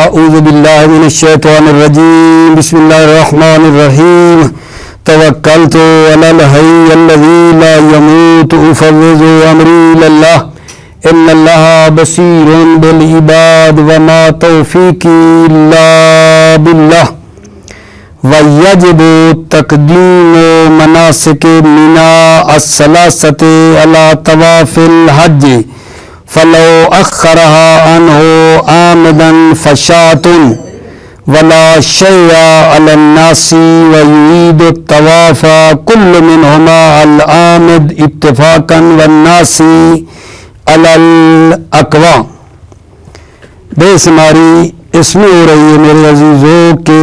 اعوذ باللہ من الشیطان الرجیم بسم اللہ الرحمن الرحیم توکلت علی الحی الذی لا یموت افوض امری الی اللہ ان اللہ بصیر بالعباد وما توفیقی الا باللہ ویجب تقدیم مناسک منا الثلاثۃ علی طواف الحج فلو اخرها عنه عامدا فشات ولا شيء على الناس ويريد الطواف كل منهما العامد اتفاقا والناس على الاقوى. بے شماری اس میں ہو رہی ہے میرے عزیزوں کہ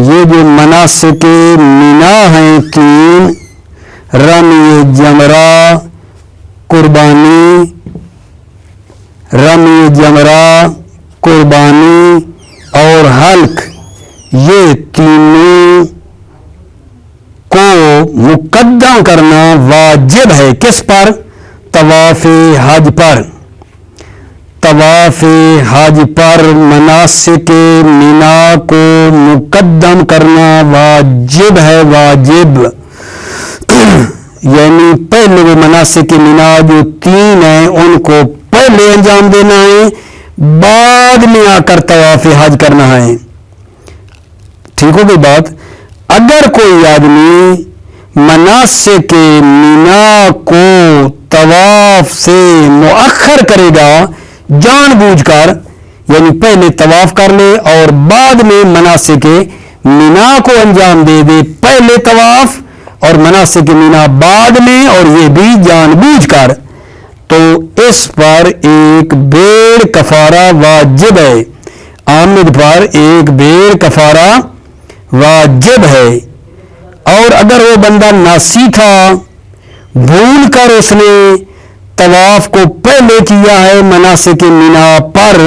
یہ جو مناسک مینا ہیں تین، رمی جمرہ، قربانی، رمی جمرہ، قربانی اور حلق، یہ تینوں کو مقدم کرنا واجب ہے کس پر؟ طواف حج پر. طواف حج پر مناسک مینا کو مقدم کرنا واجب ہے، واجب یعنی پہلے وہ مناسک مینا جو تین ہیں ان کو پہلے انجام دینا ہے، بعد میں آ کر طواف حج کرنا ہے. ٹھیک ہو گئی بات؟ اگر کوئی آدمی مناسک مینا کو طواف سے مؤخر کرے گا جان بوجھ کر، یعنی پہلے طواف کر لے اور بعد میں مناسک مینا کو انجام دے دے، پہلے طواف اور مناسک مینا بعد میں، اور یہ بھی جان بوجھ کر، تو اس پر ایک بھیڑ کفارہ واجب ہے. عامد پر ایک بھیڑ کفارہ واجب ہے. اور اگر وہ بندہ ناسی تھا، بھول کر اس نے طواف کو پہلے کیا ہے مناسک مینا پر،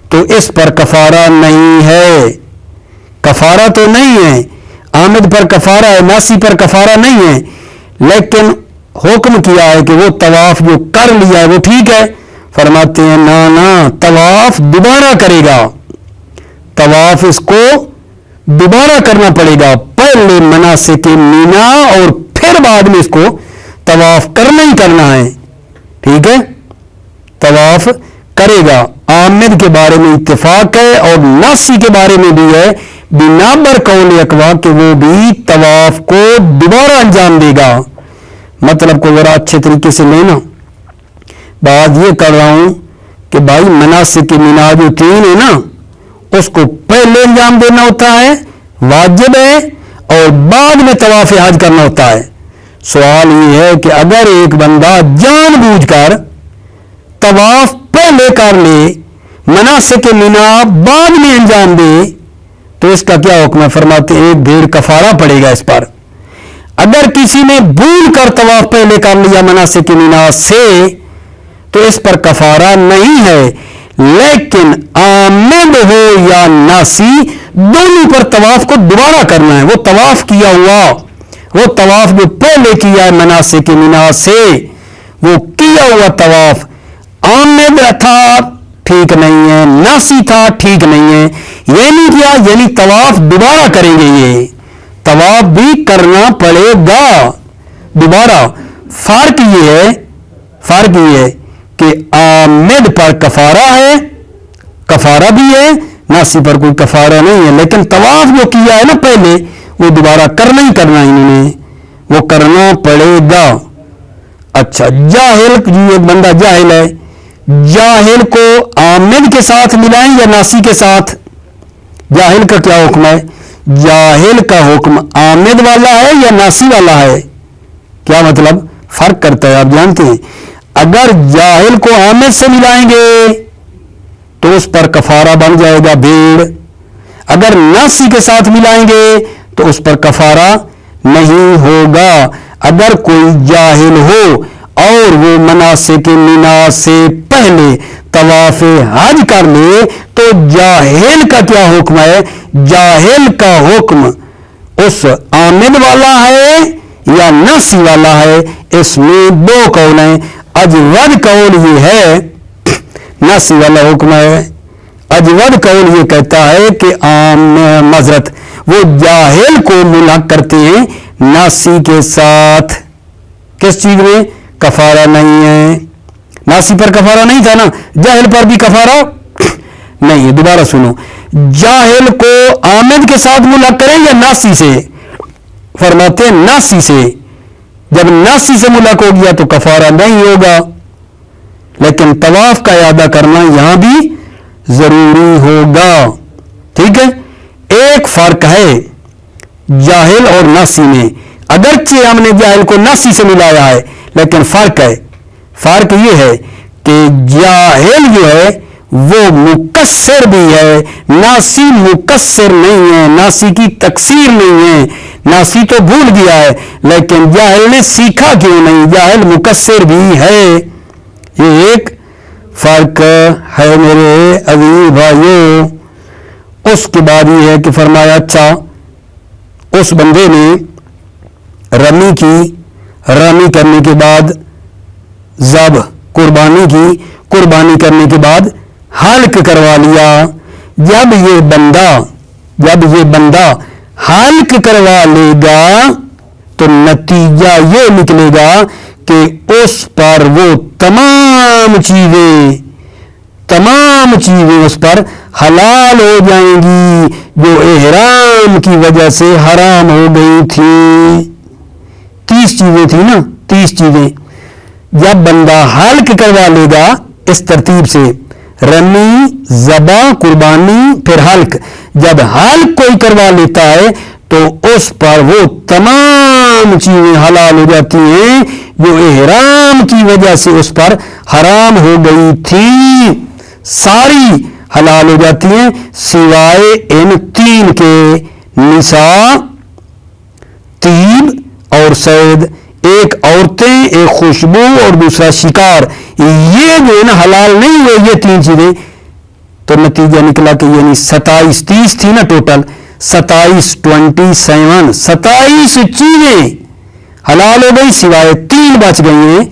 تو اس پر کفارہ نہیں ہے. کفارہ تو نہیں ہے، عامد پر کفارہ ہے، ناسی پر کفارہ نہیں ہے، لیکن حکم کیا ہے کہ وہ طواف جو کر لیا ہے وہ ٹھیک ہے. فرماتے ہیں نا طواف دوبارہ کرے گا، طواف اس کو دوبارہ کرنا پڑے گا، پہلے مناسک مینا اور پھر بعد میں اس کو طواف کرنا ہی کرنا ہے. ٹھیک ہے، طواف کرے گا. عامد کے بارے میں اتفاق ہے اور ناسی کے بارے میں بھی ہے بنا بر قول اقوا کہ وہ بھی طواف کو دوبارہ انجام دے گا. مطلب کو ذرا اچھے طریقے سے لینا. بات یہ کر رہا ہوں کہ بھائی مناسک مینا جو تین ہے نا، اس کو پہلے انجام دینا ہوتا ہے، واجب ہے، اور بعد میں طواف حج کرنا ہوتا ہے. سوال یہ ہے کہ اگر ایک بندہ جان بوجھ کر طواف پہلے کر لے، مناسک مینا بعد میں انجام دے، تو اس کا کیا حکم ہے؟ فرماتے ایک بھیڑ کفارہ پڑے گا اس پر. اگر کسی نے بھول کر طواف پہلے کر لیا مناسک مینا سے تو اس پر کفارہ نہیں ہے، لیکن عامد ہو یا ناسی دونوں پر طواف کو دوبارہ کرنا ہے. وہ طواف کیا ہوا، وہ طواف جو پہلے کیا ہے مناسک مینا سے، وہ کیا ہوا طواف عامد تھا ٹھیک نہیں ہے، ناسی تھا ٹھیک نہیں ہے. یعنی کیا؟ یعنی طواف دوبارہ کریں گے، یہ طواف بھی کرنا پڑے گا دوبارہ. فرق یہ ہے کہ عامد پر کفارہ ہے، کفارہ بھی ہے، ناسی پر کوئی کفارہ نہیں ہے، لیکن طواف جو کیا ہے نا پہلے وہ دوبارہ کرنا ہی کرنا، انہوں نے وہ کرنا پڑے گا. اچھا، جاہل، ایک بندہ جاہل ہے، جاہل کو عامد کے ساتھ ملائیں یا ناسی کے ساتھ؟ جاہل کا کیا حکم ہے؟ جاہل کا حکم عامد والا ہے یا ناسی والا ہے؟ کیا مطلب؟ فرق کرتا ہے، آپ جانتے ہیں. اگر جاہل کو عامد سے ملائیں گے تو اس پر کفارہ بن جائے گا بھیڑ. اگر ناسی کے ساتھ ملائیں گے تو اس پر کفارہ نہیں ہوگا. اگر کوئی جاہل ہو اور وہ مناسک مینا سے پہلے طواف حج کر لے تو جاہل کا کیا حکم ہے؟ جاہل کا حکم اس عامد والا ہے یا ناسی والا ہے؟ اس میں دو قول ہیں. اجود قول یہ ہے ناسی والا حکم ہے، اجود قول یہ کہتا ہے کہ معذرت وہ جاہل کو ملحق کرتے ہیں ناسی کے ساتھ. کس چیز میں؟ کفارہ نہیں ہے. ناسی پر کفارہ نہیں تھا نا, جاہل پر بھی کفارہ نہیں ہے. دوبارہ سنو, جاہل کو عامد کے ساتھ ملحق کریں یا ناسی سے؟ فرماتے ہیں ناسی سے. جب ناسی سے ملحق ہو گیا تو کفارہ نہیں ہوگا, لیکن طواف کا اعادہ کرنا یہاں بھی ضروری ہوگا. ٹھیک ہے, ایک فرق ہے جاہل اور ناسی میں. اگرچہ ہم نے جاہل کو ناسی سے ملایا ہے, لیکن فرق ہے. فرق یہ ہے کہ جاہل جو ہے وہ مقصر بھی ہے, ناسی مقصر نہیں ہے, ناسی کی تقصیر نہیں ہے. ناسی تو بھول گیا ہے, لیکن جاہل نے سیکھا کیوں نہیں, جاہل مقصر بھی ہے. یہ ایک فرق ہے میرے عزیز بھائیوں. اس کے بعد یہ ہے کہ فرمایا اچھا اس بندے نے رمی کی, رمی کرنے کے بعد ذبح قربانی کی, قربانی کرنے کے بعد حلق کروا لیا. جب یہ بندہ حلق کروا لے گا تو نتیجہ یہ نکلے گا کہ اس پر وہ تمام چیزیں اس پر حلال ہو جائیں گی جو احرام کی وجہ سے حرام ہو گئی تھی. 30 چیزیں تھی نا, 30 چیزیں. جب بندہ حلق کروا لے گا اس ترتیب سے, رمی, ذبح, قربانی, پھر حلق. جب حلق کوئی کروا لیتا ہے تو اس پر وہ تمام چیزیں حلال ہو جاتی ہیں جو احرام کی وجہ سے اس پر حرام ہو گئی تھی. ساری حلال ہو جاتی ہیں سوائے ان 3 کے, نساء, طیب اور صید. ایک عورتیں, ایک خوشبو اور دوسرا شکار. یہ جو ہے نا حلال نہیں ہوئے یہ 3 چیزیں. تو نتیجہ نکلا کہ یعنی 27, 30 تھی نا ٹوٹل, 27 27 چیزیں حلال ہو گئی سوائے 3 بچ گئی ہیں.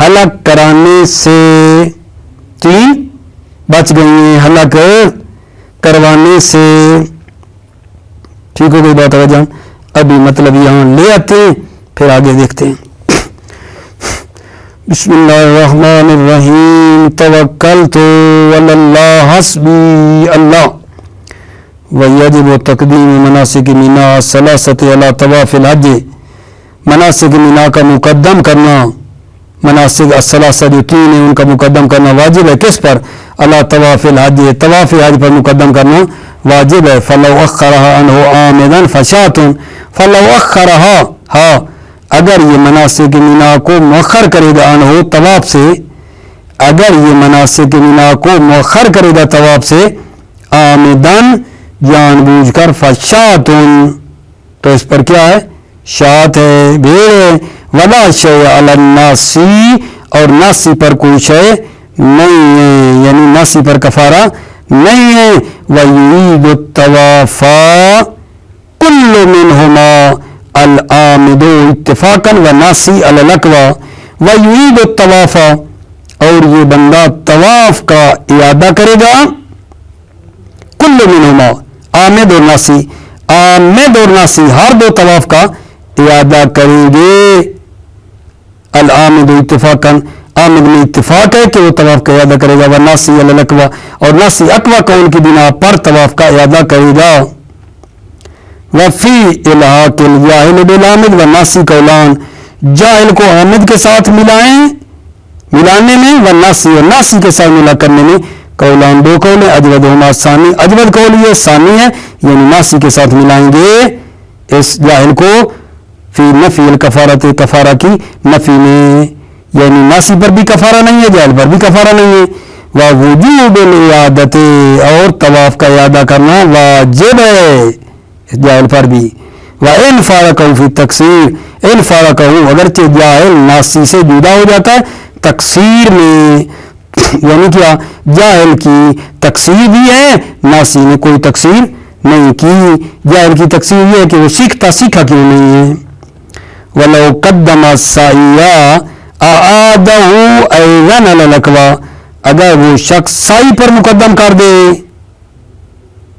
حلق کرانے سے 3 بچ گئی ہیں, حلق کروانے سے. ٹھیک ہو گئی بات جان. ابھی مطلب یہاں لے آتے ہیں پھر آگے دیکھتے ہیں. بسم اللہ الرحمن الرحیم. توکلت علی اللہ حسبی اللہ. ویجب تقدیم مناسک مینا ثلاثۃ علی طواف الحج. مناسک مینا کا مقدم کرنا, مناسک الثلاثہ جو 3 ہیں ان کا مقدم کرنا واجب ہے. کس پر؟ علی طواف الحج, طواف حج پر مقدم کرنا واجب ہے. فلو اخرها عنه عامدا فشاة. فلو اخرها, ہاں اگر یہ مناسک مینا کو مؤخر کرے گا عنہ طواف سے, اگر یہ مناسک مینا کو مؤخر کرے گا طواف سے, عامدن جان بوجھ کر, فشاة تو اس پر کیا ہے؟ شات ہے, بھیڑ ہے. ولا شیء علی الناسی, اور ناسی پر کوئی شے نہیں ہے, یعنی ناسی پر کفارہ نہیں ہے. وَيُرِيدُ الطَّوَافَ كُلُّ مِنْهُمَا الْعَامِدُ اتفاقاً وَنَاسِي عَلَى الْأَقْوَى. وَيُرِيدُ الطَّوَافَ, اور یہ بندہ طواف کا اعادہ کرے گا. كُلُّ مِنْهُمَا, عامد اور ناسی, عامد اور ناسی ہر 2 طواف کا اعادہ کریں گے. العامد اتفاقاً, عامد میں اتفاق ہے کہ وہ طواف کا اعادہ کرے گا. والناسی علی الاقوی, اور ناسی اقوی قول کی بنا پر طواف کا اعادہ کرے گا. وفی الحاق الجاہل بالعامد والناسی قولان, جاہل کو عامد کے ساتھ ملانے میں, والناسی اور ناسی کے ساتھ ملا کرنے میں قولان 2 قول ہیں. اجودہما ثانی, اجود قول یہ ثانی ہے, یعنی ناسی کے ساتھ ملائیں گے اس جاہل کو فی نفی الکفارت, کفارہ کی نفی میں, یعنی ناسی پر بھی کفارہ نہیں ہے, جاہل پر بھی کفارہ نہیں ہے. ووجوب الاعادت, اور طواف کا اعادہ کرنا واجب ہے جاہل پر بھی. وان فارقہ فی التقصیر, ان فارقہ, اگرچہ جاہل ناسی سے جدا ہو جاتا ہے تقصیر میں, یعنی کیا, جاہل کی تقصیر بھی ہے, ناسی نے کوئی تقصیر نہیں کی. جاہل کی تقصیر یہ ہے کہ وہ سیکھا کیوں نہیں ہے. وَلَوْ قَدَّمَ السَّعِيَّ أَعَادَهُ أَيْضًا عَلَى الْأَقْوَى, اگر وہ شخص سائی پر مقدم کر دے,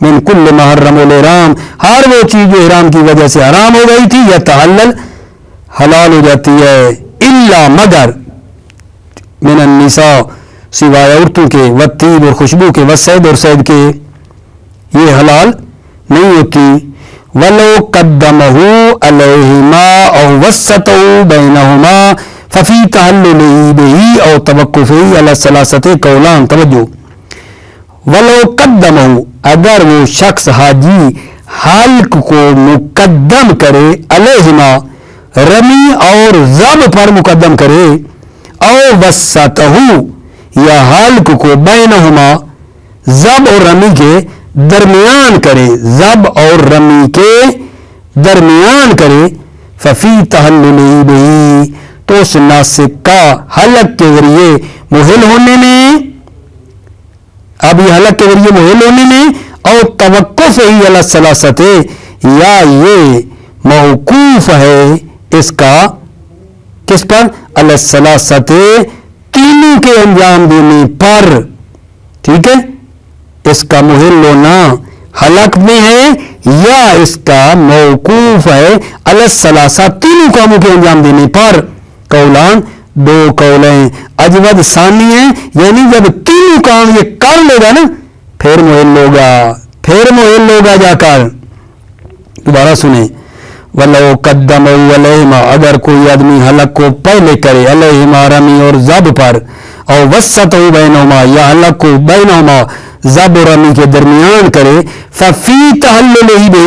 من کل ما حرم الحرام، ہر وہ چیز جو احرام کی وجہ سے حرام ہو گئی تھی یا تحلل حلال ہو جاتی ہے، الا مگر من النساء سوائے عورتوں کے، والطیب اور خوشبو کے، والصید اور صید کے، یہ حلال نہیں ہوتی. ولو قدمہ علیہما او وسطہ بینہما ففی تحللہ بہ او توقفہ علی الثلاثۃ قولان. توجہ، ولو قدمہ، اگر وہ شخص حاجی حلق کو مقدم کرے، علیہما رمی اور ذب پر مقدم کرے، او وسطہ یا حلق کو بینہما ذب اور رمی کے درمیان کرے، ذب اور رمی کے درمیان کرے، ففی تحللہ بہ، تو اس ناسک کا حلق کے ذریعے محل ہونے میں، اب یہ حلق کے ذریعے محل ہونے میں، اور توقف ہی علی الثلاثۃ، یا یہ موقوف ہے اس کا کس پر، علی الثلاثۃ، تینوں کے انجام دینے پر. ٹھیک ہے، اس کا محل ہونا حلق میں ہے یا اس کا موقوف ہے علی الثلاثہ، تینوں کاموں کے انجام دینے پر. قولان، دو قولیں، اجود ثانی ہیں، یعنی جب تینوں کام یہ کر لے گا نا پھر محل ہوگا، پھر محل ہوگا جا کر. دوبارہ سنیں، وَلَوْ قَدَّمَهُ عَلَيْهِمَا، اگر کوئی آدمی حلق کو پہلے کرے، علیہما رمی اور ذب پر، اور وسطہ بینہما یا حلق کو بینہما ذب اور رمی کے درمیان کرے، ففی تحللہ بہ،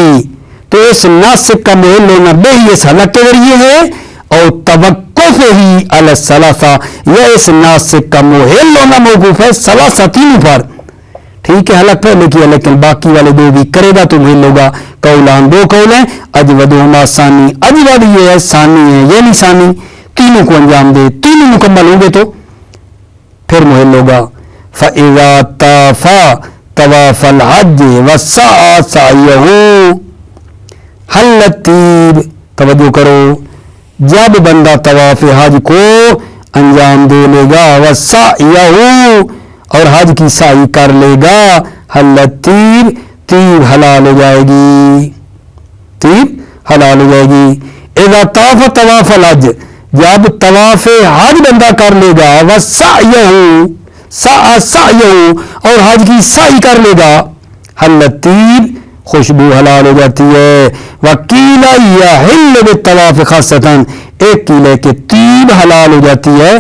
تو اس ناسک کا محل ہونا بہ اس حلق کے ذریعے ہے، اور توقف ہی علی الثلاثہ، یا اس ناسک کا محل ہونا موقوف ہے ثلاثہ، تینوں پر. ٹھیک ہے، حلق پہلے کیا لیکن باقی والے دو بھی کرے گا تو محل ہوگا. قولان، دو قول ہیں، اجودہما ثانی، اجود یہ ہے ثانی ہے، یہ نہیں ثانی، تینوں کو انجام دے، تینوں مکمل ہوں گے تو پھر محل ہوگا. فَإِذَا طَافَ طَوَافَ الْحَجِّ وَسَعَى سَعْيَهُ حَلَّ الطِّيبُ. توجہ کرو، جب بندہ طواف حج کو انجام دے لے گا، وَسَعْيَهُ اور حج کی سعی کر لے گا، حَلَّ الطِّيبُ، طیب حلال ہو جائے گی، طیب حلال ہو جائے گی. اذا طاف طواف الحج، جب طواف حج بندہ کر لے گا، سعیہ اور حج کی سعی کر لے گا، حل الطیب، خوشبو حلال ہو جاتی ہے. وکیل یحل بالطواف خاصتاً، ایک قیلے کہ طیب حلال ہو جاتی ہے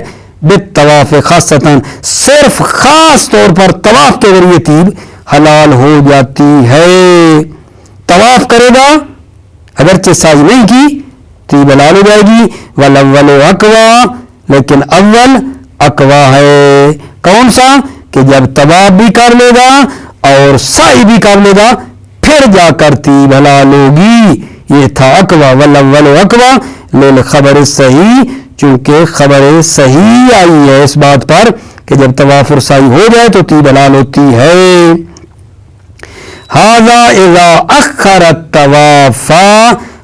بالطواف خاصتاً، صرف خاص طور پر طواف کے ذریعے طیب حلال ہو جاتی ہے. طواف کرے گا اگرچہ سعی نہیں کی، طیب حلال ہو جائے گی. والاول اقوا، لیکن اول اقوا ہے. کون سا؟ کہ جب طواف بھی کر لے گا اور سعی بھی کر لے گا پھر جا کر طیب حلال ہوگی. یہ تھا اقوا. والاول اقوا للخبر صحیح، چونکہ خبر صحیح آئی ہے اس بات پر کہ جب طواف اور سعی ہو جائے تو طیب حلال ہوتی ہے. هذا اذا اخر الطواف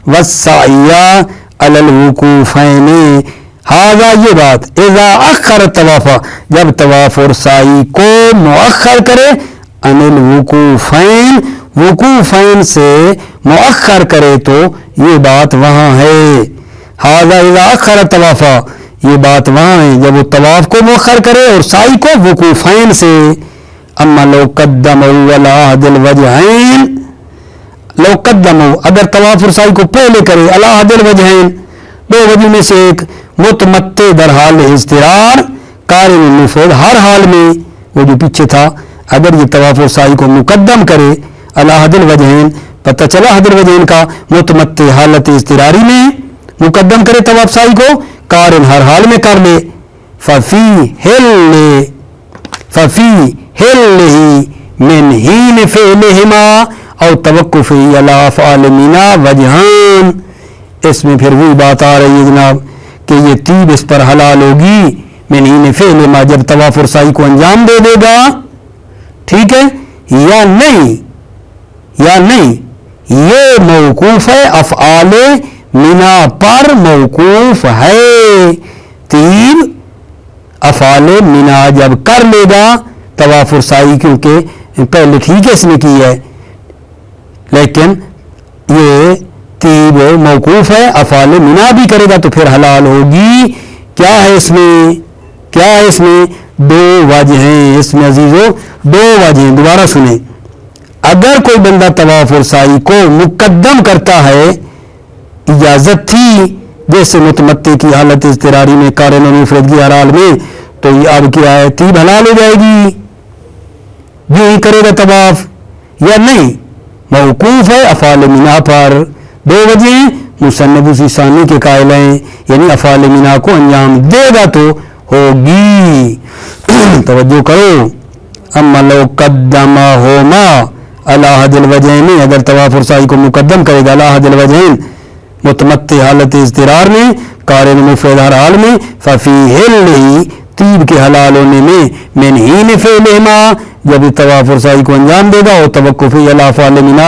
والسعی علی الوقوفین. هذا یہ بات، اذا اخر الطواف، جب طواف اور سعی کو مؤخر کرے، عن الوقوفین، وقوفین سے مؤخر کرے تو یہ بات وہاں ہے. هذا اذا اخر الطواف، یہ بات وہاں ہے جب وہ طواف کو مؤخر کرے اور سعی کو وقوفین سے. اما لو قدموا علی احد الوجہین، لو قدموا، اگر طواف اور سعی کو پہلے کرے، علی احد الوجہین، دو وجہ میں سے ایک، متمتع در حال اضطرار، قارن المفرد، ہر حال میں وہ جو پیچھے تھا، اگر یہ طواف اور سعی کو مقدم کرے علی احد الوجہین، پتہ چلا احد الوجہین کا متمتع حالت اضطراری میں مقدم کرے طواف سعی کو، قارن ہر حال میں کر لے. ففی حلہ من حین فعلہما او توقف علی افعال منا وجہان. اس میں پھر وہی بات آ رہی ہے جناب کہ یہ طیب اس پر حلال ہوگی من حین فعلہما، جب طواف اور سعی کو انجام دے دے گا. ٹھیک ہے، یا نہیں، یا نہیں، یہ موقوف ہے افعال منا پر، موقوف ہے. طیب افعال منا جب کر لے گا طواف اور سعی، کیونکہ پہلے ٹھیک ہے اس نے کی ہے، لیکن یہ طیب موقوف ہے، افعال منا بھی کرے گا تو پھر حلال ہوگی. کیا ہے اس میں دو وجہ ہیں اس میں عزیزو، دو وجہ ہیں. دوبارہ سنیں، اگر کوئی بندہ طواف اور سعی کو مقدم کرتا ہے، اجازت تھی جیسے متمتع کی حالت اضطراری میں، قارن و مفرد کی حال میں، تو یہ اب کیا ہے، طیب حلال ہو جائے گی جو ہی کرے گا طواف، یا نہیں موقوف ہے افعال منا پر. دو وجہ مصنف اسی ثانی کے قائل ہیں، یعنی افعال منا کو انجام دے گا تو ہوگی. توجہ کرو. اما لو قدمہما علی احد الوجہین، اگر طواف اور سعی کو مقدم کرے گا علی احد الوجہین، متمتع حالت اضطرار میں، قارن مفرد ہر حال میں، ففیہ الہی، طیب کے حلال ہونے میں، من حین فعلہما، جب طواف اور سعی کو انجام دے گا، اور توقف علی افعال منا،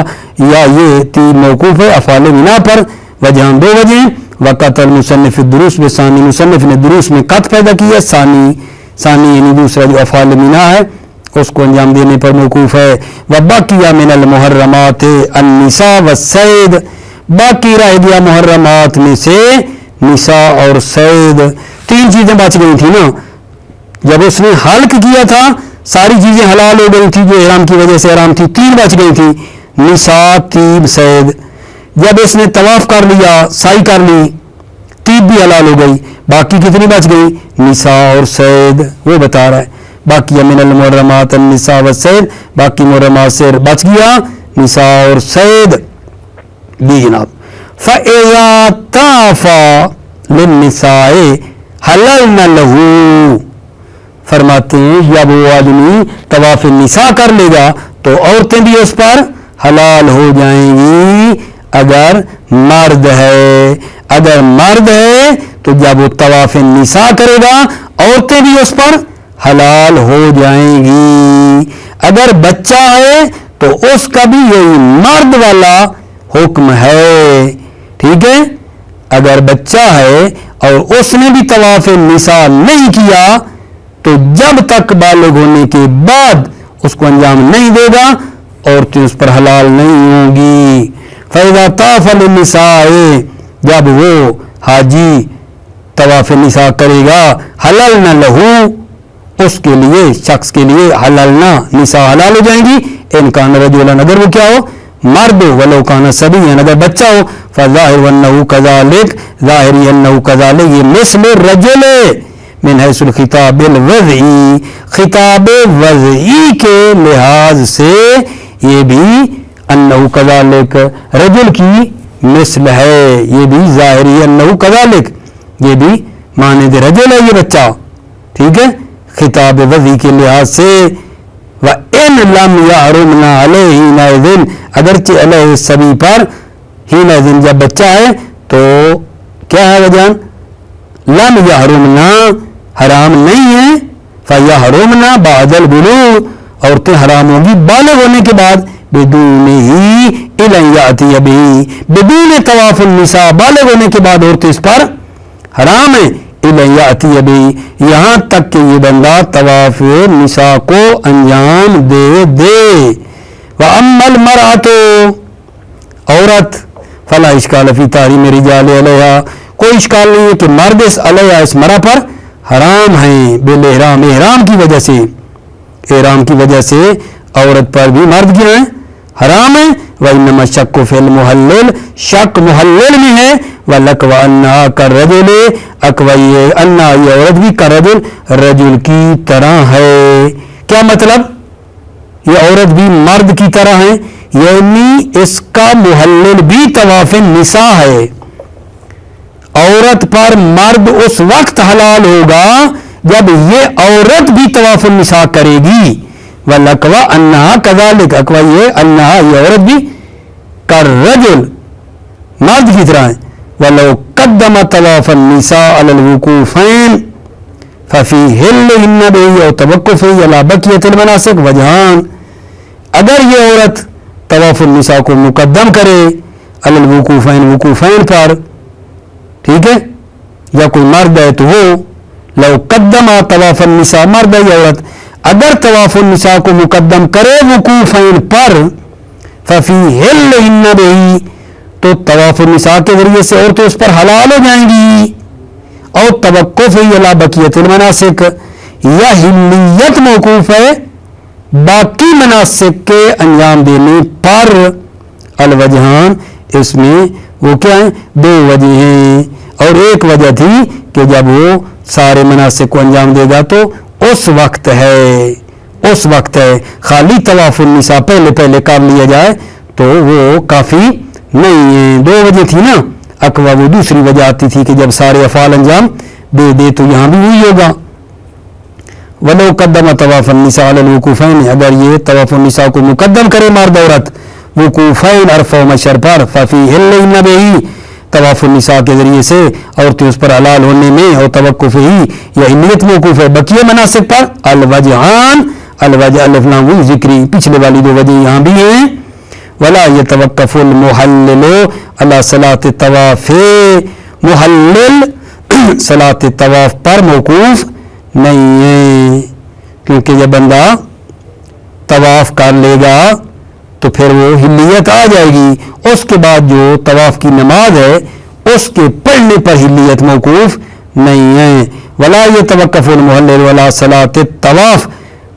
یا یہ طیب موقوف ہے افعال منا پر. وجہ دو وجہ. وقت المصنف الدروس بثانی، مصنف نے دروس میں قط پیدا کیا، ثانی یعنی دوسرا جو افعال منا ہے اس کو انجام دینے پر موقوف ہے. وبقی من المحرمات النساء والصید، باقی رہ گیا محرمات میں سے نساء اور صید. تین چیزیں بچ گئی تھی نا جب اس نے حلق کیا تھا، ساری چیزیں حلال ہو گئی تھی جو احرام کی وجہ سے حرام تھی. تین بچ گئی تھی، نساء، طیب، صید. جب اس نے طواف کر لیا، سعی کر لی، طیب بھی حلال ہو گئی. باقی کتنی بچ گئی؟ نساء اور صید. وہ بتا رہا ہے باقی من المحرمات النساء والصید، باقی محرمات سے بچ گیا نساء اور صید بھی جناب. فَإِذَا طَافَ لِلنِّسَاءِ حَلَلْنَ لَهُ، فرماتے ہیں جب وہ آدمی طواف نساء کر لے گا تو عورتیں بھی اس پر حلال ہو جائیں گی اگر مرد ہے. اگر مرد ہے تو جب وہ طواف نساء کرے گا عورتیں بھی اس پر حلال ہو جائیں گی. اگر بچہ ہے تو اس کا بھی یہی مرد والا حکم ہے. ٹھیک ہے، اگر بچہ ہے اور اس نے بھی طواف نساء نہیں کیا تو جب تک بالغ ہونے کے بعد اس کو انجام نہیں دے گا عورتیں اس پر حلال نہیں ہوں گی. فَإِذَا طَافَ لِلنِّسَاءِ، جب وہ حاجی طواف نساء کرے گا، حللنا لہو، اس کے لیے، شخص کے لیے، حللنا، نساء حلال ہو جائیں گی. ان کان رجلا، اگر وہ کیا ہو، مرد ہو، ولو کان صبیا، اگر بچہ ہو، فظاہر انہ کذالک، ظاہری انہ کذالک، یہ مثل الرجل من حیث الخطاب الوضعی، خطاب وضعی کے لحاظ سے یہ بھی انہ کذالک رجل کی مثل ہے. یہ بھی ظاہری انہ کذالک، یہ بھی مانند رجل ہے یہ بچہ. ٹھیک ہے، خطاب وضعی کے لحاظ سے. وَإِن لَمْ يَحْرُمْنَ عَلَيْهِ حِينَئِذٍ، اگرچہ علیہ الصبی پر، حِينَئِذٍ جب بچہ ہے تو کیا ہے وجان؟ لم یحرمنا، حرام نہیں ہے. فَيَحْرُمْنَ بَعْدَ الْبُلُوغِ، عورتیں حرام ہوگی بالغ ہونے کے بعد. بدونہ اِلَن یأتی بہ، بدون طواف النساء، بالغ ہونے کے بعد عورتیں اس پر حرام ہے. اِلَن یأتی بہ، یہاں تک کہ یہ بندہ طواف نساء کو انجام دے دے. وَأَمَّا الْمَرْأَةُ، عورت، فَلَا إِشْكَالَ فِي تَحْرِيمِ الرِّجَالِ عَلَيْهَا، کوئی اشکال نہیں ہے کہ مرد اس علیہ اس مرا پر حرام ہیں. بالاحرام، احرام کی وجہ سے، احرام کی وجہ سے عورت پر بھی مرد کیا ہیں؟ حرام ہے. وَإِنَّمَا الشَّكُّ فِي الْمُحَلِّلِ، شک محلل میں ہے. وَلَكْوَ أَنَّهَا كَالرَّجُلِ، اکوئی انہا، یہ عورت بھی کالرجل، رجل کی طرح ہے. کیا مطلب؟ یہ عورت بھی مرد کی طرح ہے، یعنی اس کا محلل بھی طواف نساء ہے. عورت پر مرد اس وقت حلال ہوگا جب یہ عورت بھی طواف النساء کرے گی. وَلَكْوَ أَنَّهَا كَذَلِكَ، اکوئی انہا، یہ عورت بھی کالرجل، مرد کی طرح ہے. وَلَوْ قَدَّمَ طَوَافَ النِّسَاءَ عَلَى الْوُقُوفَيْنِ فَفِي حِلِّهِنَّ بِهِ أَوْ تَوَقُّفِهِ عَلَى بَقِيَّةِ الْمَنَاسِكِ وَجْهَانِ، اگر یہ عورت طواف النساء کو مقدم کرے علی الوقوفین، وقوفین پر، ٹھیک ہے، یا کوئی مرد ہے تو وہ، لو قدم طواف النساء، مرد ہے یا عورت، اگر طواف النساء کو مقدم کرے وقوفین پر، ففیہن بہی، تو طواف النساء کے ذریعے سے عورتیں اس پر حلال ہو جائیں گی. اور توقف علی بقیت المناسک، یا حلیت موقوف ہے باقی مناسک کے انجام دینے پر. الوجہان، اس میں وہ کیا ہیں؟ دو وجہ ہیں. اور ایک وجہ تھی کہ جب وہ سارے مناسک کو انجام دے گا تو اس وقت ہے، خالی طواف النساء پہلے کر لیا جائے تو وہ کافی نہیں ہے. دو وجہ تھی نا. اقوا وہ دوسری وجہ آتی تھی کہ جب سارے افعال انجام دے تو یہاں بھی وہی ہوگا. ولو قدم طواف النساء علی الوقوفین، اگر یہ طواف النساء کو مقدم کرے مرد عورت وقوفین عرفہ و مشر پر، ففیہن بہی، طواف النساء کے ذریعے سے عورتیں اس پر حلال ہونے میں، اور توقف ہی یا حلیت موقوف ہے بقیہ مناسک پر. الوجہان، الوجہ الف لام ذکری، پچھلے والی دو وجہ یہاں بھی ہیں. ولا یتوقف المحلل علی صلاۃ الطواف، محلل صلاۃ طواف پر موقوف نہیں ہے، کیونکہ جب بندہ طواف کر لے گا تو پھر وہ حلیت آ جائے گی. اس کے بعد جو طواف کی نماز ہے اس کے پڑھنے پر حلیت موقوف نہیں ہے. ولا یتوقف المحلل ولا صلاۃ الطواف،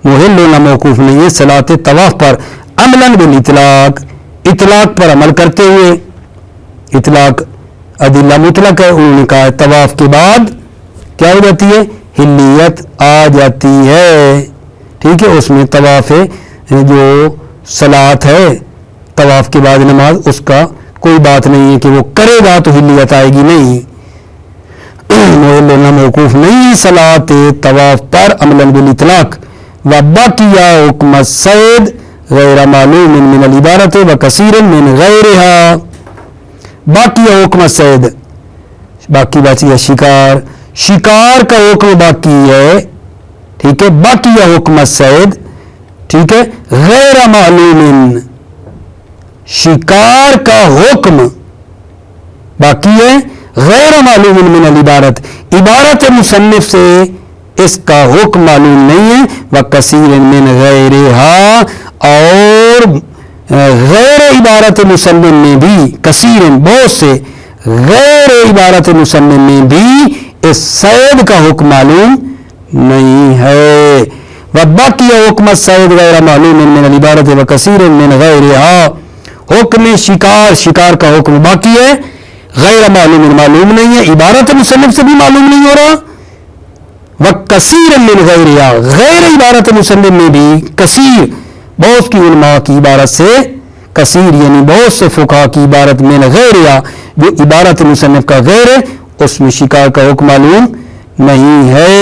محلل موقوف نہیں ہے صلاۃ طواف پر. عملاً بالاطلاق، اطلاق پر عمل کرتے ہوئے. اطلاق ادلہ مطلق ہے، انہوں نے کہا طواف کے بعد کیا ہو جاتی ہے؟ حلیت آ جاتی ہے. ٹھیک ہے، اس میں طواف جو صلاۃ ہے طواف کے بعد نماز، اس کا کوئی بات نہیں ہے کہ وہ کرے گا تو حلیت آئے گی، نہیں. محلل موقوف نہیں صلاۃ طواف پر عملاً بالاطلاق. وبقی حکم الصید غیر معلوم من العبارت وکثیر من غیرها. باقی حکم الصید، باقی بچی ہے شکار کا حکم باقی ہے. ٹھیک ہے، باقی حکم الصید، ٹھیک ہے، غیر معلوم، شکار کا حکم باقی ہے غیر معلوم من العبارت، عبارت مصنف سے اس کا حکم معلوم نہیں ہے. وکثیر من غیرها، اور غیر عبارت مصنف میں بھی، کثیر بہت سے غیر عبارت مصنف میں بھی اس صید کا حکم معلوم نہیں ہے. وباقی حکم الصید غیر معلوم من العبارت وکثیر من غیرها، حکم شکار کا حکم باقی ہے غیر معلوم نہیں ہے، عبارت مصنف سے بھی معلوم نہیں ہو رہا. وکثیر من غیرها، غیر عبارت مصنف میں بھی کثیر، بہت کی علماء کی عبارت سے، کثیر یعنی بہت سے فقہاء کی عبارت من غیرها، جو عبارت مصنف کا غیر ہے اس میں شکار کا حکم معلوم نہیں ہے.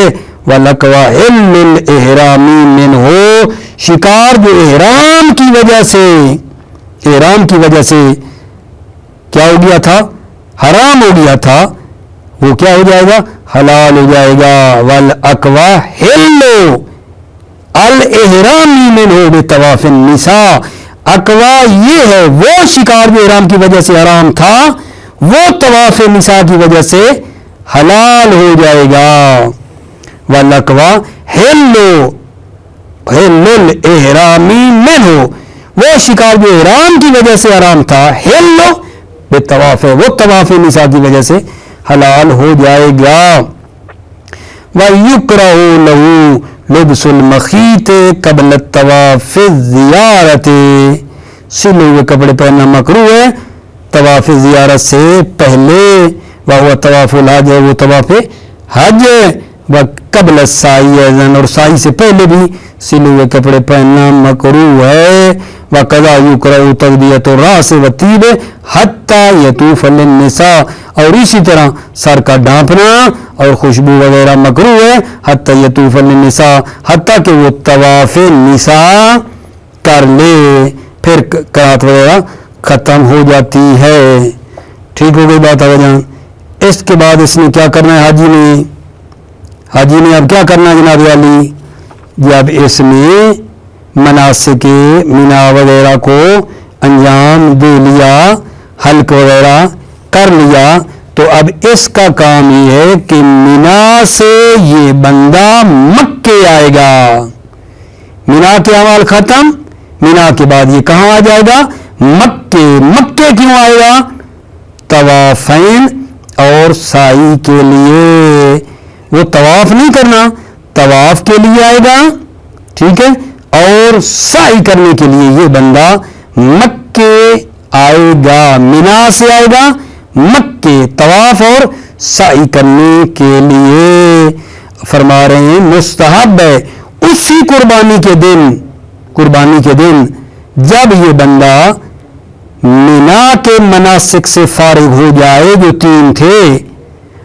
وَلَقْوَ حِلُّ الْإِحْرَامِ مِنْهُ، شکار جو احرام کی وجہ سے کیا ہو گیا تھا؟ حرام ہو گیا تھا، وہ کیا ہو جائے گا؟ حلال ہو جائے گا. وَالْأَقْوَ حِلُّ الْإِحْرَامِ مِنْهُ بِطَوَافِ النِّسَاء، اقوا یہ ہے وہ شکار جو احرام کی وجہ سے حرام تھا وہ طواف نساء کی وجہ سے حلال ہو جائے گا. وَالْأَقْوَ حِلُّ الْإِحْرَامِ مِنْهُ، وہ شکار جو احرام کی وجہ سے حرام تھا، حِلُّ بِالطَّوَافِ، وہ طواف نساء کی وجہ سے حلال ہو جائے گا. وَيُكْرَهُ لَهُ لُبْسُ الْمَخِيطِ قَبْلَ الطَّوَافِ الزِّيَارَةِ، سلے ہوئے کپڑے پہننا مکروہ ہے طواف زیارت سے پہلے. وَهُوَ طواف الحج، وہ طواف حج ہے. وقبل السعی، اور سعی سے پہلے بھی سلے ہوئے کپڑے پہننا مکروہ ہے. وَقَذَا يُكْرَهُ تَغْذِيَةُ الرَّأْسِ وَالطِّيبِ حَتَّى يَطُوفَ لِلنِّسَاء، اور اسی طرح سر کا ڈھانپنا اور خوشبو وغیرہ مکروہ ہے. حَتَّى يَطُوفَ لِلنِّسَاء، حتیٰ کہ وہ طواف نساء کر لے، پھر قرات وغیرہ ختم ہو جاتی ہے. ٹھیک ہو گئی بات آگے جان. اس کے بعد اس نے کیا کرنا ہے حاجی نے اب کیا کرنا ہے جناب علی؟ جب اس نے مناسک مینا وغیرہ کو انجام دے لیا، حلق وغیرہ کر لیا، تو اب اس کا کام یہ ہے کہ مینا سے یہ بندہ مکے آئے گا. مینا کے اعمال ختم، مینا کے بعد یہ کہاں آ جائے گا؟ مکے کیوں آئے گا؟ طوافین اور سعی کے لیے. وہ طواف نہیں کرنا، طواف کے لیے آئے گا، ٹھیک ہے، اور سعی کرنے کے لیے یہ بندہ مکے آئے گا، مینا سے آئے گا مکے طواف اور سعی کرنے کے لیے. فرما رہے ہیں مستحب ہے اسی قربانی کے دن جب یہ بندہ مینا کے مناسک سے فارغ ہو جائے، جو 3 تھے،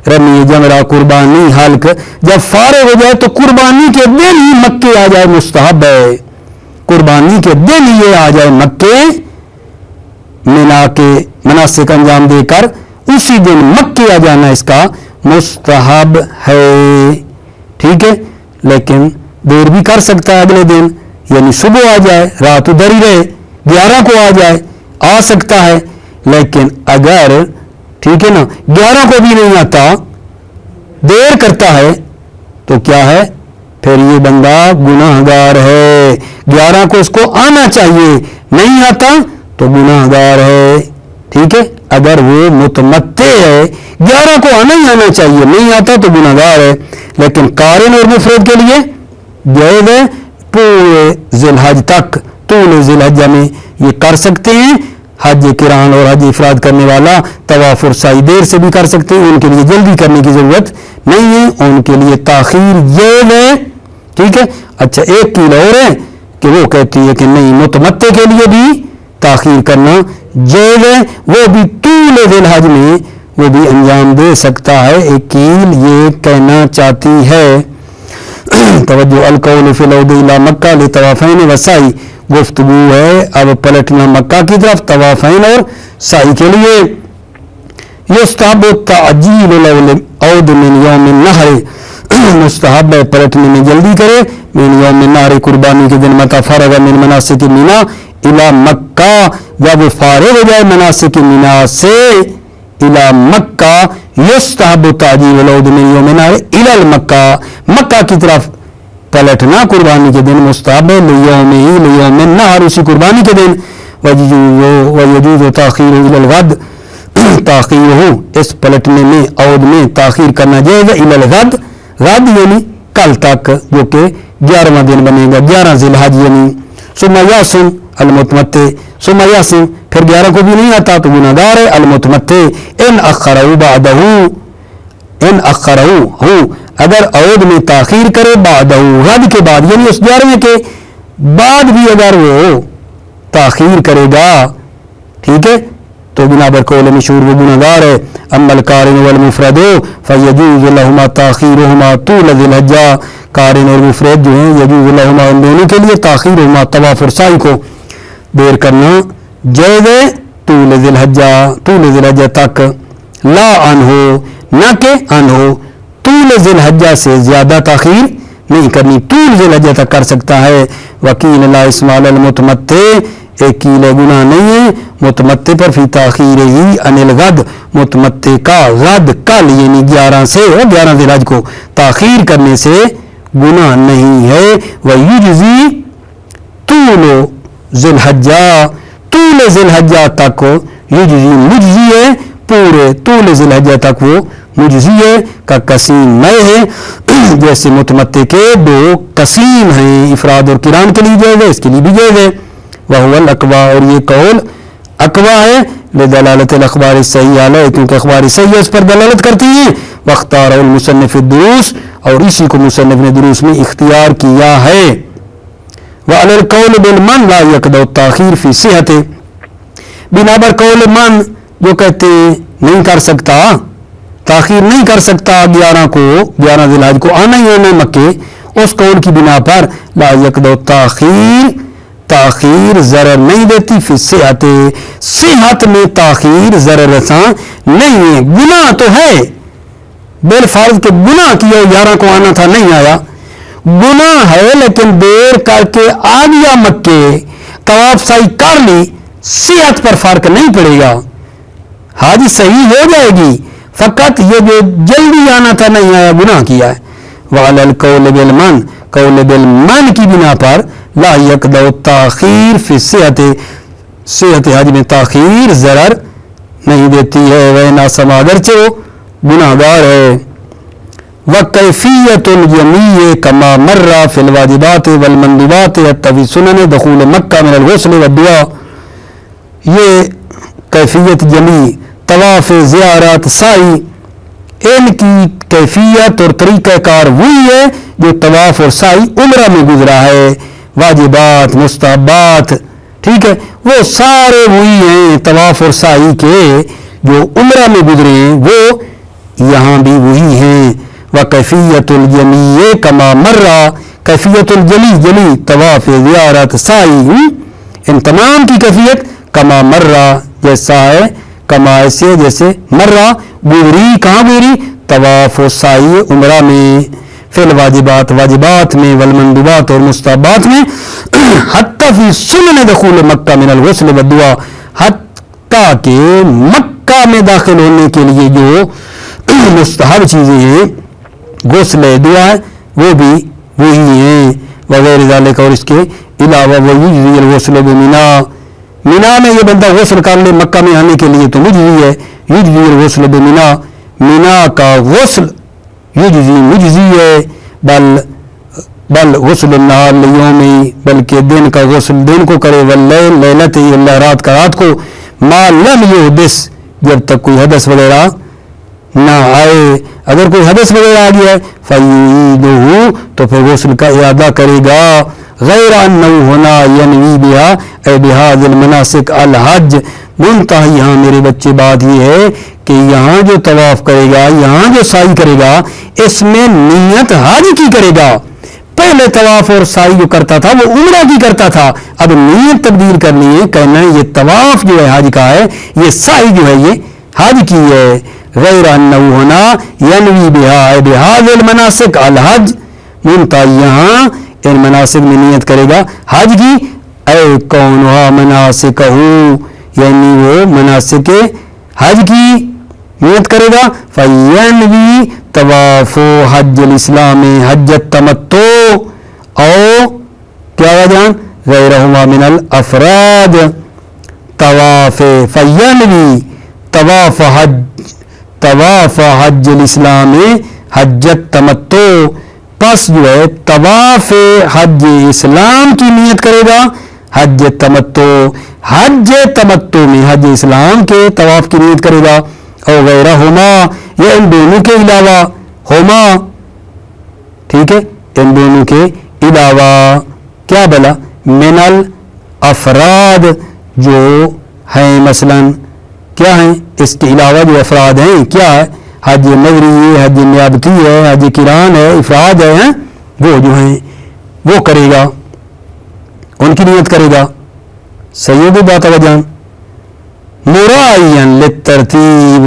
رمی، جمرہ، قربانی، حلق، جب فارغ ہو جائے تو قربانی کے دن ہی مکے آ جائے. مستحب ہے قربانی کے دن ہی یہ آ جائے مکے، مینا کے مناسک انجام دے کر اسی دن مکے آ جانا اس کا مستحب ہے. ٹھیک ہے، لیکن دیر بھی کر سکتا ہے اگلے دن، یعنی صبح آ جائے، رات ادھر ہی رہے، 11 کو آ جائے، آ سکتا ہے. لیکن اگر ٹھیک ہے نا 11 کو بھی نہیں آتا، دیر کرتا ہے، تو کیا ہے؟ پھر یہ بندہ گناہ گار ہے. 11 کو اس کو آنا چاہیے، نہیں آتا تو گناہ گار ہے. ٹھیک ہے، اگر وہ متمتع ہے 11 کو آنا ہی آنا چاہیے، نہیں آتا تو گناہ گار ہے. لیکن قارن اور مفرد کے لیے جائز ہے، پورے ذی الحج تک، طول ذی الحجہ میں یہ کر سکتے ہیں. حج قران اور حج افراد کرنے والا طواف اور سعی دیر سے بھی کر سکتے ہیں، ان کے لیے جلدی کرنے کی ضرورت نہیں ہے، ان کے لیے تاخیر جائز ہے. ٹھیک ہے. اچھا، ایک قیل اور ہے کہ وہ کہتی ہے کہ نہیں، متمتع کے لیے بھی تاخیر کرنا جائز ہے، وہ بھی طول ذی الحج میں وہ بھی انجام دے سکتا ہے. ایک قیل یہ کہنا چاہتی ہے توجہ، القول فی العود الی مکہ لطوافین و سعی، گفتگو ہے اب پلٹنا مکہ کی طرف طوافین اور سعی کے لیے. یستحب تعجیل العود من یوم النحر، مستحب ہے پلٹنے میں جلدی کرے، من یوم النحر، قربانی کے دن، متى فرغ من مناسک مینا الی مکہ، جب فارغ ہو جائے مناسک مینا سے الی مکہ. یستحب تعجیل العود من یوم النحر الی المکہ، مکہ کی طرف پلٹنا قربانی کے دن مستحب ہے، لیوم النحر، اسی قربانی کے دن. ویجوز تاخیر الی الغد، تاخیر ہو اس پلٹنے میں عود میں تاخیر کرنا جائز ہے، الی الغد، غد یعنی کل تک، جو کہ 11واں دن بنے گا، 11 ذی الحج یعنی. ثم یاسم المتمتع، ثم یاسم، پھر 11 کو بھی نہیں آتا تو گناہ گار ہے. المتمتع ان اخرہ بعدہ، ان اخرہ ہو، اگر عود میں تاخیر کرے، بعدہ، غد کے بعد، یعنی اس 11ویں کے بعد بھی اگر وہ تاخیر کرے گا، ٹھیک ہے، تو بنا بر قول مشہور وہ گناہ گار ہے. اما القارن والمفرد فیجوز لہما تاخیرہما طول ذی الحجہ، قارن اور مفرد جو ہیں یجوز لہما، ان دونوں کے لیے تاخیرہما طواف اور سعی کو دیر کرنا جائز ہے، طول ذی الحجہ، طول ذی الحجہ تک، لا عنہ، نہ کہ عنہ، طول ذی الحجہ سے زیادہ تاخیر نہیں کرنی، طول ذی الحجہ تک کر سکتا ہے. وکیل لا اسم علی المتمتع، ایک قیل گناہ نہیں ہے متمتع پر فی تاخیر ہی عن الغد، متمتع کا غد کل یعنی 11 سے 11 ذی الحج کو تاخیر کرنے سے گناہ نہیں ہے. ویجزی طول ذی الحجہ، طول ذی الحجہ تک یجزی، مجزی ہے، پورے طول ذی الحجہ تک وہ مجزی ہے، کا قسیم میں ہے، جیسے متمتع کے 2 قسیم ہیں، افراد اور قران کے لیے جائز ہے، اس کے لیے بھی جائز ہے. وہو الاقوی، اور یہ قول اقوی ہے، لدلالت الاخبار الصحیحہ علیہ، کیونکہ اخبار صحیحہ اس پر دلالت کرتی ہیں. واختار المصنف الدروس، اور اسی کو مصنف نے دروس میں اختیار کیا ہے. وعلی القول بالمن لا یقدع التاخیر فی صحت، بنا بر قول من جو کہتے ہیں نہیں کر سکتا، تاخیر نہیں کر سکتا 11 کو، 11 ذی الحج کو آنا ہی آنا مکے، اس قول کی بنا پر لا یقدع التاخیر، تاخیر ضرر نہیں دیتی، فی صحت، صحت میں تاخیر ضرر رساں نہیں ہے. گناہ تو ہے بالفرض کہ گناہ کیا، 11 کو آنا تھا نہیں آیا، گناہ ہے، لیکن دیر کر کے آ گیا مکے، طواف سعی کر لی، صحت پر فرق نہیں پڑے گا، حج صحیح ہو جائے گی، فقط یہ جو جلدی آنا تھا نہیں آیا، گناہ کیا ہے. وعلی القول بالمن، قول بالمن کی بنا پر لا یقدع التاخیر فی الصحت، صحت حج میں تاخیر ضرر نہیں دیتی ہے، وہ ناسم اگرچہ وہ گناہگار ہے۔ وکیفیت الجمیع کما مر فی الواجبات والمندوبات حتی فی سنن دخول مکہ من الغسل والدعاء، یہ کیفیت جمی، طواف، زیارت، سعی، ان کی کیفیت اور طریقہ کار وہی ہے جو طواف اور سعی عمرہ میں گزرا ہے۔ واجبات، مستحبات، ٹھیک ہے، وہ سارے وہی ہیں طواف اور سعی کے جو عمرہ میں گزرے ہیں، وہ یہاں بھی وہی ہیں۔ وکیفیت الجمیع کما مر، کیفیت الجلی، جلی، طواف، زیارت، سعی، ان تمام کی کیفیت کما مر جیسا ہے، کما ایسے جیسے مرہ گزری، کہاں گزری؟ طواف و سعی عمرہ میں، فی الواجبات، واجبات میں، والمندوبات اور مستحبات میں، حتی فی سنن دخول مکہ من الغسل والدعاء، حتیٰ کہ مکہ میں داخل ہونے کے لیے جو مستحب چیزیں ہیں، غسل، دعا، وہ بھی وہی ہیں، وغیر ذالک، اور اس کے علاوہ وہ یجزی الغسل بمنا، مینا میں یہ بندہ غسل کر لے مکہ میں آنے کے لیے تو مجزی ہے، یجزی الغسل بمنا، مینا کا غسل یجزی مجزی ہے، بل غسل النہار لیومی، بلکہ دن کا غسل دن کو کرے، واللیل لیلت، اللہ رات کا رات کو، ما لم یحدث، جب تک کوئی حدث وغیرہ نہ آئے، اگر کوئی حدث وغیرہ آ گیا ہے فیعیدہ، تو پھر غسل کا اعادہ کرے گا، غیر انہ ہونا ینوی بہا اے بہذ المناسک الحج، منتہا یہاں میرے بچے بات یہ ہے کہ یہاں جو طواف کرے گا، یہاں جو سعی کرے گا، اس میں نیت حج کی کرے گا۔ پہلے طواف اور سعی جو کرتا تھا وہ عمرہ کی کرتا تھا، اب نیت تبدیل کرنی ہے، کہنا ہے یہ طواف جو ہے حج کا ہے، یہ سعی جو ہے یہ حج کی ہے۔ غیر انہ ہونا ینوی بہا اے بہذ المناسک الحج، منتہا یہاں ان مناسک میں نیت کرے گا حج کی، اے کونہا مناسکہ، یعنی وہ مناسک حج کی نیت کرے گا، فینوی طواف حج الاسلام حج التمتع، او کیا وجہ غیرہما من الافراد، طواف فینوی طواف حج الاسلام حج التمتع، پس جو ہے طواف حج اسلام کی نیت کرے گا، حج تمتع، حج تمتع میں حج اسلام کے طواف کی نیت کرے گا، اور غیرہما، یہ ان دونوں کے علاوہ، ہما، ٹھیک ہے، ان دونوں کے علاوہ، کیا بلا من الافراد، جو ہیں مثلا کیا ہیں اس کے علاوہ جو افراد ہیں، کیا ہے؟ حج نظری ہے، حج نیابتی ہے، حج قران ہے، افراد ہے، وہ جو ہیں وہ کرے گا، ان کی نیت کرے گا۔ سید بات وجان مراعین للترتیب،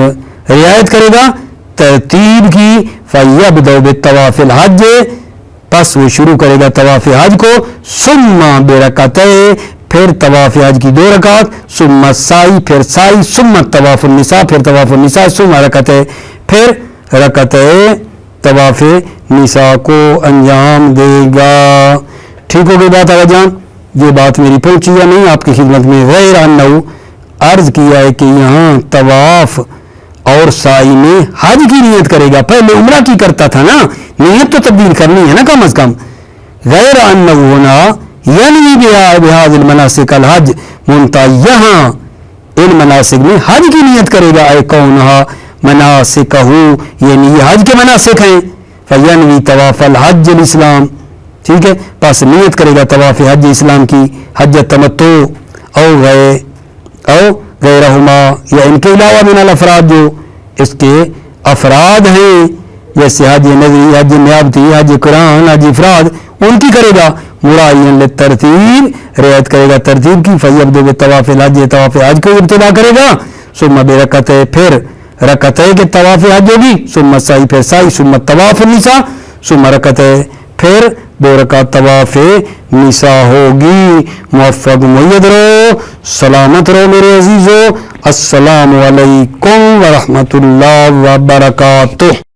رعایت کرے گا ترتیب کی، فیبدأ بالطواف الحج، پس وہ شروع کرے گا طواف حج کو، ثم برکعتین، پھر طواف حج کی 2 رکعت، ثم السعی، پھر سعی، ثم طواف النساء، پھر طواف النساء، ثم رکعتین، پھر رکعتین طواف نساء کو انجام دے گا۔ ٹھیک ہو گئی بات آگا جان؟ یہ بات میری پہنچی یا نہیں آپ کی خدمت میں؟ غیر انہ، عرض کیا ہے کہ یہاں طواف اور سعی میں حج کی نیت کرے گا، پہلے عمرہ کی کرتا تھا نا، نیت تو تبدیل کرنی ہے نا کم از کم۔ غیر انہ ہونا ینوی بہذ المناسک الحج، منتہا یہاں ان مناسک میں حج کی نیت کرے گا، اے کونہا مناسکہ، یعنی یہ حج کے مناسک ہیں، فینوی طواف الحج الاسلام، ٹھیک ہے، پس نیت کرے گا طواف حج اسلام کی، حج تمتع، او غیرہما، یا ان کے علاوہ من الافراد، جو اس کے افراد ہیں، جیسے حج نظری، حج نیابتی، حج قران، حج افراد، ان کی کرے گا، مراعین للترتیب، رعایت کرے گا ترتیب کی، فیبدأ بالطواف الحج، طواف حج کو ابتدا کرے گا، ثم برکعتین، پھر رکعتین کے طواف حج ہوگی، ثم السعی، پھر سعی، ثم طواف النساء، ثم رکعتین، پھر 2 رکعت طواف نساء ہوگی۔ موفق مید رہو، سلامت رہو میرے عزیزو، السلام علیکم ورحمۃ اللہ وبرکاتہ۔